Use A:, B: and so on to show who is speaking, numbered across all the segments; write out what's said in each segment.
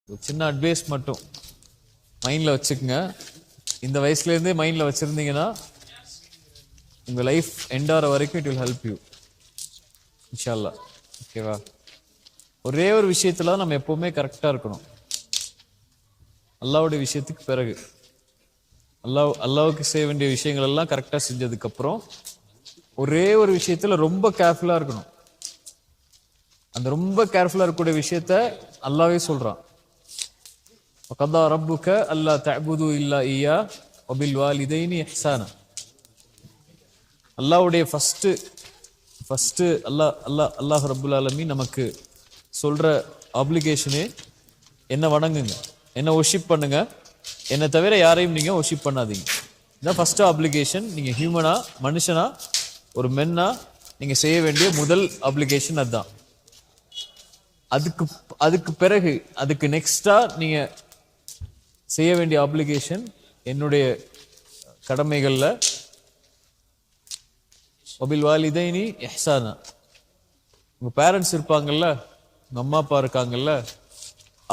A: ஒரு சின்ன அட்வைஸ் மட்டும் மைண்டில் வச்சுக்கோங்க. இந்த வயசுலேருந்தே மைண்டில் வச்சுருந்தீங்கன்னா உங்கள் லைஃப் எண்டாகிற வரைக்கும் இட் வில் ஹெல்ப் யூ இன்ஷா அல்லாஹ். ஓகேவா? ஒரே ஒரு விஷயத்தில் நம்ம எப்போவுமே கரெக்டாக இருக்கணும். அல்லாஹ்வுடைய விஷயத்துக்கு பிறகு அல்லாஹ்வுக்கு செய்ய வேண்டிய விஷயங்கள் எல்லாம் கரெக்டாக செஞ்சதுக்கப்புறம் ஒரே ஒரு விஷயத்தில் ரொம்ப கேர்ஃபுல்லாக இருக்கணும். அந்த ரொம்ப கேர்ஃபுல்லாக இருக்கக்கூடிய விஷயத்த அல்லாஹ்வே சொல்கிறான். وَقَضَى رَبُّكَ أَلَّا تَعْبُدُوا إِلَّا إِيَّاهُ وَبِالْوَالِدَيْنِ إِحْسَانًا. அல்லாஹ்வுடைய ஃபஸ்ட்டு அல்லாஹ் ரப்புல் ஆலமீன் நமக்கு சொல்ற ஆப்ளிகேஷனே என்ன வணங்குங்க, என்ன ஒர்ஷிப் பண்ணுங்க, என்னை தவிர யாரையும் நீங்க ஒர்ஷிப் பண்ணாதீங்க. இதான் ஃபர்ஸ்ட் ஆப்ளிகேஷன். நீங்க ஹியூமனா, மனுஷனா, ஒரு மென்னா நீங்க செய்ய வேண்டிய முதல் ஆப்ளிகேஷன் அதுதான். அதுக்கு பிறகு அதுக்கு நெக்ஸ்டா நீங்க செய்ய வேண்டிய ஆப்ளிகேஷன் என்னுடைய கடமைகள்ல வபில் வாலிதைனி இஹ்சானா. உங்க பேரண்ட்ஸ் இருப்பாங்கல்ல, உங்க அம்மா அப்பா இருக்காங்கல்ல,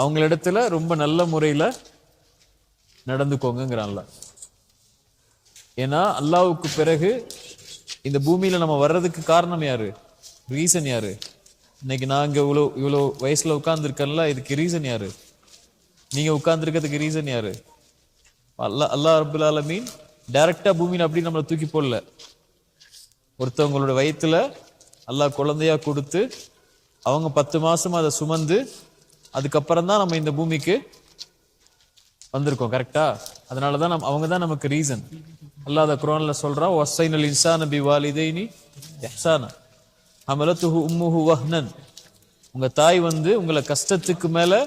A: அவங்களிடத்துல ரொம்ப நல்ல முறையில நடந்துக்கோங்கிறான்ல. ஏன்னா அல்லாஹ்வுக்கு பிறகு இந்த பூமியில நம்ம வர்றதுக்கு காரணம் யாரு? ரீசன் யாரு? இன்னைக்கு நான் இங்க இவ்வளோ வயசுல உட்கார்ந்துருக்கேன்ல, இதுக்கு ரீசன் யாரு? நீங்க உட்கார்ந்துருக்கிறதுக்கு ரீசன் யாரு? அல்லாஹ் ரப்புல் ஆலமீன் டைரக்டா பூமியில அப்படி நம்மளை தூக்கி போடல. ஒருத்தவங்களோட வயிற்றுல அல்லாஹ் குழந்தையா கொடுத்து அவங்க 10 மாசம் அதை சுமந்து அதுக்கப்புறம் தான் நம்ம இந்த பூமிக்கு வந்திருக்கோம். கரெக்டா? அதனாலதான் அவங்க தான் நமக்கு ரீசன். அல்லாஹ் அதை குர்ஆன்ல சொல்றான், வஸ்ஸைனல் இன்சான பிவாலிதைனி இஹ்சானா ஹமலத்துஹு உம்முஹு வஹ்னன். உங்க தாய் உங்களை கஷ்டத்துக்கு மேல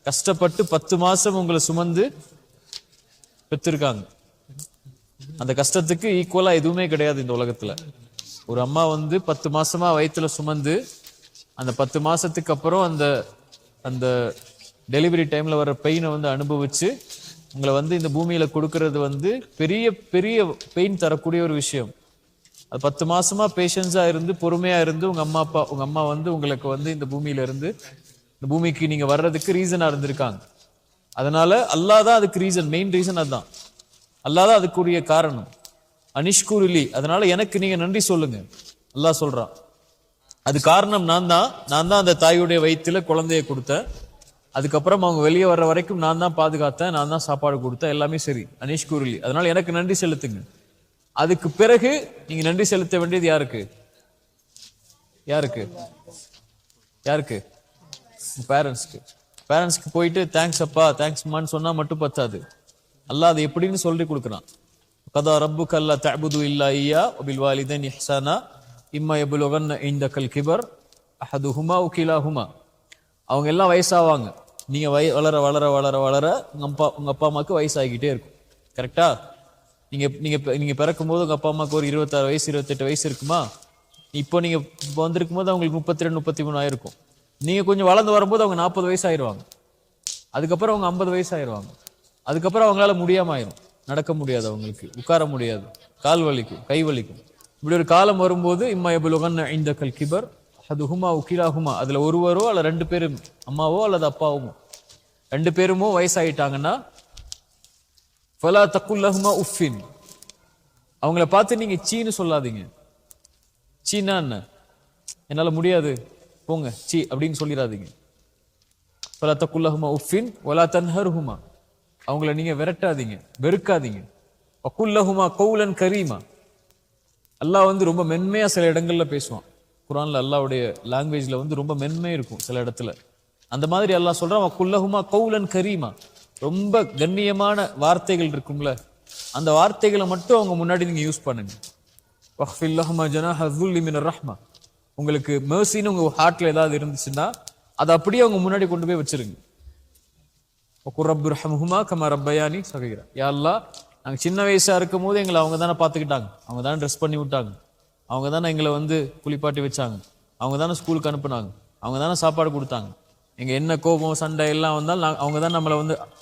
A: கஷ்டப்பட்டு 10 மாசம் உங்களை சுமந்து பெற்றிருக்காங்க. அந்த கஷ்டத்துக்கு ஈக்குவலா எதுவுமே கிடையாது இந்த உலகத்துல. ஒரு அம்மா 10 மாசமா வயிற்றுல சுமந்து அந்த 10 மாசத்துக்கு அப்புறம் அந்த டெலிவரி டைம்ல வர பெயினை அனுபவிச்சு உங்களை இந்த பூமியில கொடுக்கறது பெரிய பெரிய பெயின் தரக்கூடிய ஒரு விஷயம். அது 10 மாசமா பேஷன்ஸா இருந்து பொறுமையா இருந்து உங்க அம்மா உங்களுக்கு இந்த பூமியில இருந்து இந்த பூமிக்கு நீங்க வர்றதுக்கு ரீசனா இருந்திருக்காங்க. அதனால அல்லாஹ் தான் அதுக்கு ரீசன், மெயின் ரீசன் அதுதான். அல்லாஹ் தான் அதுக்குரிய காரணம். அனிஷ்குருலி, அதனால எனக்கு நீங்க நன்றி சொல்லுங்க அல்லாஹ் சொல்றான். அது காரணம் நான் தான் அந்த தாயுடைய வயிற்றுல குழந்தைய கொடுத்தேன். அதுக்கப்புறம் அவங்க வெளியே வர்ற வரைக்கும் நான் தான் பாதுகாத்தேன், நான் தான் சாப்பாடு கொடுத்தேன், எல்லாமே சரி. அனிஷ்குருலி, அதனால எனக்கு நன்றி செலுத்துங்க. அதுக்கு பிறகு நீங்க நன்றி செலுத்த வேண்டியது யாருக்கு? யாருக்கு? யாருக்கு? பேரண்ட்ஸ்க்கு போயிட்டு தேங்க்ஸ் அப்பா, தேங்க்ஸ் அம்மான்னு சொன்னா மட்டும் பத்தாது. அல்லாஹ் அது எப்படின்னு சொல்லி கொடுக்குறான். கதா ரப்புக அல்லா தஅபுது இல்லா இய்யா வபில் வாலிதைனி இஹ்சானா இம்மா யபுலுகன்ன இன்தகல் கிபர் அஹதுஹுமா வ கிலாஹுமா. அவங்க எல்லாம் வயசாவாங்க. நீங்க வளர வளர வளர வளர உங்க அப்பா அம்மாவுக்கு வயசாகிக்கிட்டே இருக்கும். கரெக்டா? நீங்க பிறக்கும் போது உங்க அப்பா அம்மாவுக்கு ஒரு 26 வயசு 28 வயசு இருக்குமா? இப்போ நீங்க வந்திருக்கும் போது அவங்களுக்கு 32 33 ஆயிருக்கும். நீங்க கொஞ்சம் வளர்ந்து வரும்போது அவங்க 40 வயசு ஆயிடுவாங்க. அதுக்கப்புறம் அவங்க 50 வயசு ஆயிடுவாங்க. அதுக்கப்புறம் அவங்களால முடியாம ஆயிரும். நடக்க முடியாது, அவங்களுக்கு உட்கார முடியாது, கால் வலிக்கும், கை வலிக்கும். இப்படி ஒரு காலம் வரும்போது இம்மா யபுலுகன்ன இன்தகல் கிபர் அஹதுஹுமா வ கிலாஹுமா, அதுல ஒருவரோ அல்ல 2 பேரும், அம்மாவோ அல்லது அப்பாவோ 2 பேருமோ வயசாயிட்டாங்கன்னா ஃபலா தகுல் லஹுமா உஃபின், அவங்கள பார்த்து நீங்க சீன்னு சொல்லாதீங்க. சீனா என்ன? என்னால முடியாது போங்க சீ அப்படின்னு சொல்லிடாதீங்க. ஃபலா தகுல் லஹுமா உஃபின் வலா தன்ஹர்ஹுமா, அவங்கள நீங்க விரட்டாதீங்க, வெறுக்காதீங்க. வகுல் லஹுமா கௌலன் கரீமா, அல்லாஹ் ரொம்ப மென்மையா சில இடங்கள்ல பேசுவான். குர்ஆன்ல அல்லாஹ்வுடைய லாங்குவேஜ்ல ரொம்ப மென்மை இருக்கும் சில இடத்துல. அந்த மாதிரி அல்லாஹ் சொல்றான், வகுல் லஹுமா கௌலன் கரீமா, ரொம்ப கண்ணியமான வார்த்தைகள் இருக்கும்ல, அந்த வார்த்தைகளை மட்டும் அவங்க முன்னாடி நீங்க யூஸ் பண்ணுங்க. வஹ்ஃபில் லஹுமா ஜனாஹ ذுல்லி மினர் ரஹ்மா, உங்களுக்கு மெர்சின்னு உங்க ஹார்ட்ல ஏதாவது இருந்துச்சுன்னா அதை அப்படியே அவங்க முன்னாடி கொண்டு போய் வச்சிருங்க. வகுர் ரப்பிர்ஹம்ஹுமா கமா ரப்பயானி ஸகீரா, யா அல்லாஹ் நாங்க சின்ன வயசா இருக்கும் போது எங்களை அவங்க தானே பார்த்துக்கிட்டாங்க, அவங்க தானே ட்ரெஸ் பண்ணி விட்டாங்க, அவங்க தானே எங்களை குளிப்பாட்டி வச்சாங்க, அவங்க தானே ஸ்கூலுக்கு அனுப்புனாங்க, அவங்க தானே சாப்பாடு கொடுத்தாங்க, எங்க என்ன கோபம் சண்டை எல்லாம் வந்தாலும் அவங்க தான்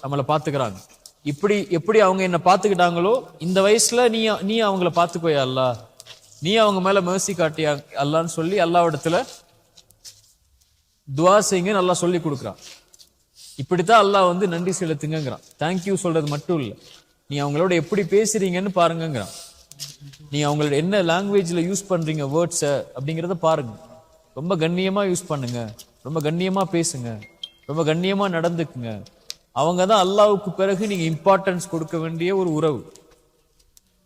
A: நம்மளை பார்த்துக்கிறாங்க. இப்படி எப்படி அவங்க என்ன பார்த்துக்கிட்டாங்களோ இந்த வயசுல நீ அவங்கள பார்த்துக்கோயா அல்லாஹ், நீ அவங்க மேல மெர்சி காட்டியா அல்லான்னு சொல்லி அல்லாஹ்விடத்துல துஆ செய்யுங்கன்னு அல்லாஹ் சொல்லி கொடுக்குறான். இப்படித்தான் அல்லாஹ் வந்து நன்றி செலுத்துங்கிறான். தேங்க்யூ சொல்றது மட்டும் இல்ல, நீ அவங்களோட எப்படி பேசுறீங்கன்னு பாருங்கிறான். நீ அவங்களோட என்ன லாங்குவேஜ்ல யூஸ் பண்றீங்க வேர்ட்ஸ அப்படிங்கறத பாருங்க. ரொம்ப கண்ணியமா யூஸ் பண்ணுங்க, ரொம்ப கண்ணியமா பேசுங்க, ரொம்ப கண்ணியமா நடந்துக்குங்க. அவங்க தான் அல்லாஹ்வுக்கு பிறகு நீங்க இம்பார்ட்டன்ஸ் கொடுக்க வேண்டிய ஒரு உறவு.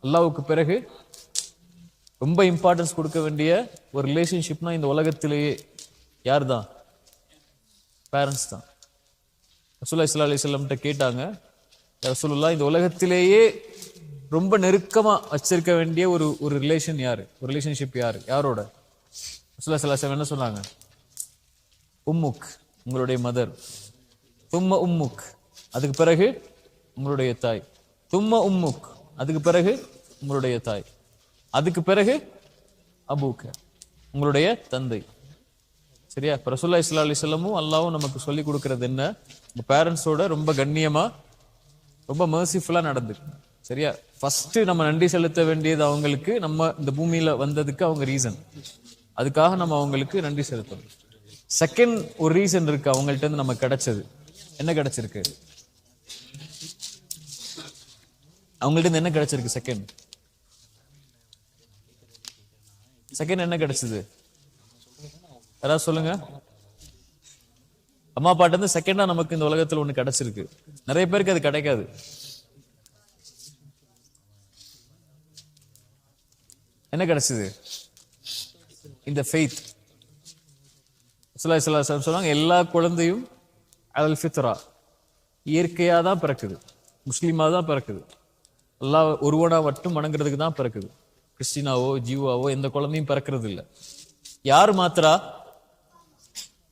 A: அல்லாஹ்வுக்கு பிறகு ரொம்ப இம்பார்ட்டன்ஸ் கொடுக்க வேண்டிய ஒரு ரிலேஷன்ஷிப்னா இந்த உலகத்திலேயே யார் தான்? பேரண்ட்ஸ் தான். ரசூலுல்லாஹி ஸல்லல்லாஹு அலைஹி வஸல்லம் கேட்டாங்க, ரசூலுல்லாஹ் இந்த உலகத்திலேயே ரொம்ப நெருக்கமா வச்சிருக்க வேண்டிய ஒரு ஒரு ரிலேஷன் யாரு, ஒரு ரிலேஷன்ஷிப் யாரு, யாரோட? ரசூலுல்லாஹி ஸல்லல்லாஹு அலைஹி வஸல்லம் என்ன சொன்னாங்க? உம்முக், உங்களுடைய மதர். தும்ம உம்முக், அதுக்கு பிறகு உங்களுடைய தாய். தும்ம உம்முக், அதுக்கு பிறகு உங்களுடைய தாய். அதுக்கு பிறகு அபூக்க, உங்களுடைய தந்தை. சரியா? ரசூலுல்லாஹி ஸல்லல்லாஹு அலைஹி வஸல்லமும் அல்லாஹ்வும் நமக்கு சொல்லி கொடுக்கிறது என்ன? உங்க பேரண்ட்ஸோட ரொம்ப கண்ணியமா, ரொம்ப மர்சிஃபுல்லா நடந்து. சரியா? ஃபர்ஸ்ட் நம்ம நன்றி செலுத்த வேண்டியது அவங்களுக்கு, நம்ம இந்த பூமியில வந்ததுக்கு அவங்க ரீசன். அதுக்காக நம்ம அவங்களுக்கு நன்றி செலுத்தணும். செகண்ட் ஒரு ரீசன் இருக்கு அவங்கள்ட்ட இருந்து நமக்கு கிடைச்சது. என்ன கிடைச்சிருக்கு? அவங்கள்ட்ட இருந்து என்ன கிடைச்சிருக்கு? செகண்ட் என்ன கிடைச்சது? யாராவது சொல்லுங்க. அம்மா அப்பாட்ட இருந்து செகண்டா நமக்கு இந்த உலகத்துல ஒண்ணு கிடைச்சிருக்கு. நிறைய பேருக்கு அது கிடைக்காது. என்ன கிடைச்சது? இந்த ஃபெய்த். ரசூலுல்லாஹி ஸல்லல்லாஹு அலைஹி வஸல்லம் சொன்னாங்க, எல்லா குழந்தையும் அல் ஃபித்ரா, இயற்கையா தான் பிறக்குது, முஸ்லீமா தான் பிறக்குது. அல்லாஹ் ஒருவனா மட்டும் வணங்குறதுக்கு தான் பிறக்குது. கிறிஸ்டினாவோ ஜீவாவோ எந்த குழந்தையும் பிறக்கிறது இல்லை. யார் மாத்திரா?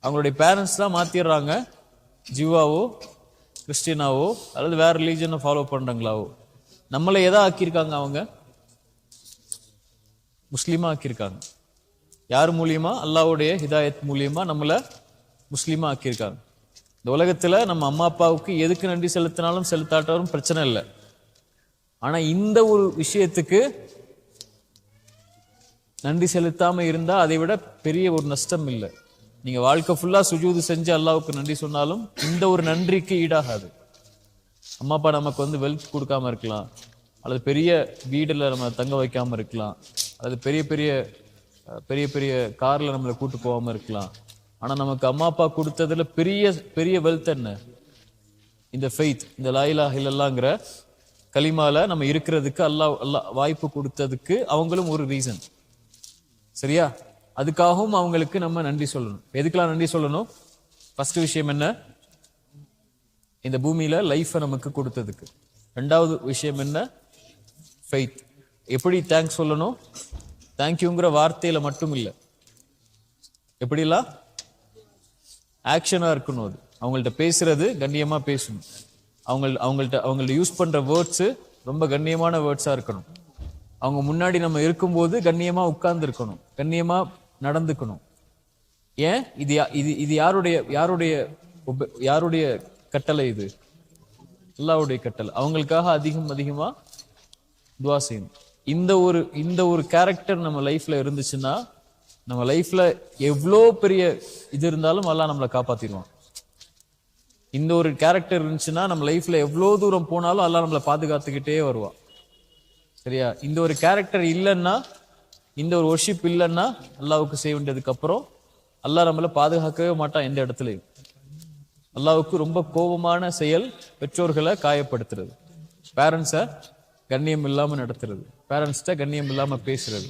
A: அவங்களுடைய பேரண்ட்ஸ் தான் மாத்திடுறாங்க. ஜீவாவோ கிறிஸ்டினாவோ அல்லது வேற ரிலீஜனை ஃபாலோ பண்றாங்களாவோ. நம்மளை எதா ஆக்கியிருக்காங்க? அவங்க முஸ்லீமா ஆக்கியிருக்காங்க. யார் மூலியமா? அல்லாஹ்வுடைய ஹிதாயத் மூலியமா நம்மள முஸ்லீமா ஆக்கியிருக்காங்க. இந்த உலகத்துல நம்ம அம்மா அப்பாவுக்கு எதுக்கு நன்றி செலுத்தினாலும் செலுத்தாட்டாலும் பிரச்சனை இல்லை. ஆனா இந்த ஒரு விஷயத்துக்கு நன்றி செலுத்தாம இருந்தா அதை விட பெரிய ஒரு நஷ்டம் இல்லை. நீங்க வாழ்க்கை ஃபுல்லா சுஜூது செஞ்சு அல்லாஹ்வுக்கு நன்றி சொன்னாலும் இந்த ஒரு நன்றிக்கு ஈடாகாது. அம்மா அப்பா நமக்கு வந்து வெல்த் கொடுக்காம இருக்கலாம், அல்லது பெரிய வீடுல நம்ம தங்க வைக்காம இருக்கலாம், அல்லது பெரிய பெரிய பெரிய பெரிய கார்ல நம்மளை கூட்டு போகாம இருக்கலாம். ஆனா நமக்கு அம்மா அப்பா கொடுத்ததுல பெரிய பெரிய வெல்த் என்ன? இந்த ஃபெய்த், இந்த லா இலாஹ இல்லல்லாஹ்ங்கற கலிமால நம்ம இருக்கிறதுக்கு அல்லாஹ் வாய்ப்பு கொடுத்ததுக்கு அவங்களும் ஒரு ரீசன். சரியா? அதுக்காகவும் அவங்களுக்கு நம்ம நன்றி சொல்லணும். எதுக்கெல்லாம் நன்றி சொல்லணும்? ஃபர்ஸ்ட் விஷயம் என்ன? இந்த பூமியில லைஃபை நமக்கு கொடுத்ததுக்கு. ரெண்டாவது விஷயம் என்ன? ஃபெய்த். எப்படி தேங்க்ஸ் சொல்லணும்? தேங்க்யூங்கிற வார்த்தையில மட்டும் இல்லை, எப்படிலாம் ஆக்ஷனா இருக்கணும். அது அவங்கள்ட்ட பேசுறது கண்ணியமா பேசணும். அவங்கள்ட்ட யூஸ் பண்ற வேர்ட்ஸ் ரொம்ப கண்ணியமான வேர்ட்ஸா இருக்கணும். அவங்க முன்னாடி நம்ம இருக்கும்போது கண்ணியமா உட்கார்ந்து இருக்கணும், கண்ணியமா நடந்துக்கணும். ஏன் இது இது யாருடைய யாருடைய யாருடைய கட்டளை? இது அல்லாஹ்வுடைய கட்டளை. அவங்களுக்காக அதிகமா துஆ செய்யணும். இந்த ஒரு கேரக்டர் நம்ம லைஃப்ல இருந்துச்சுன்னா, நம்ம லைஃப்ல எவ்வளோ பெரிய இது இருந்தாலும் அல்லாஹ் நம்மளை காப்பாத்திடுவான். இந்த ஒரு கேரக்டர் இருந்துச்சுன்னா நம்ம லைஃப்ல எவ்வளோ தூரம் போனாலும் அல்லாஹ் நம்மளை பாதுகாத்துக்கிட்டே வருவான். சரியா? இந்த ஒரு கேரக்டர் இல்லைன்னா, இந்த ஒரு வொர்ஷிப் இல்லைன்னா அல்லாஹ்வுக்கு செய்ய வேண்டியதுக்கு அப்புறம் அல்லாஹ் நம்மளை பாதுகாக்கவே மாட்டான் எந்த இடத்துலையும். அல்லாஹ்வுக்கு ரொம்ப கோபமான செயல் பெற்றோர்களை காயப்படுத்துறது, பேரண்ட்ஸை கண்ணியம் இல்லாம நடத்துறது, பேரண்ட்ஸ்ட கண்ணியம் இல்லாம பேசுறது.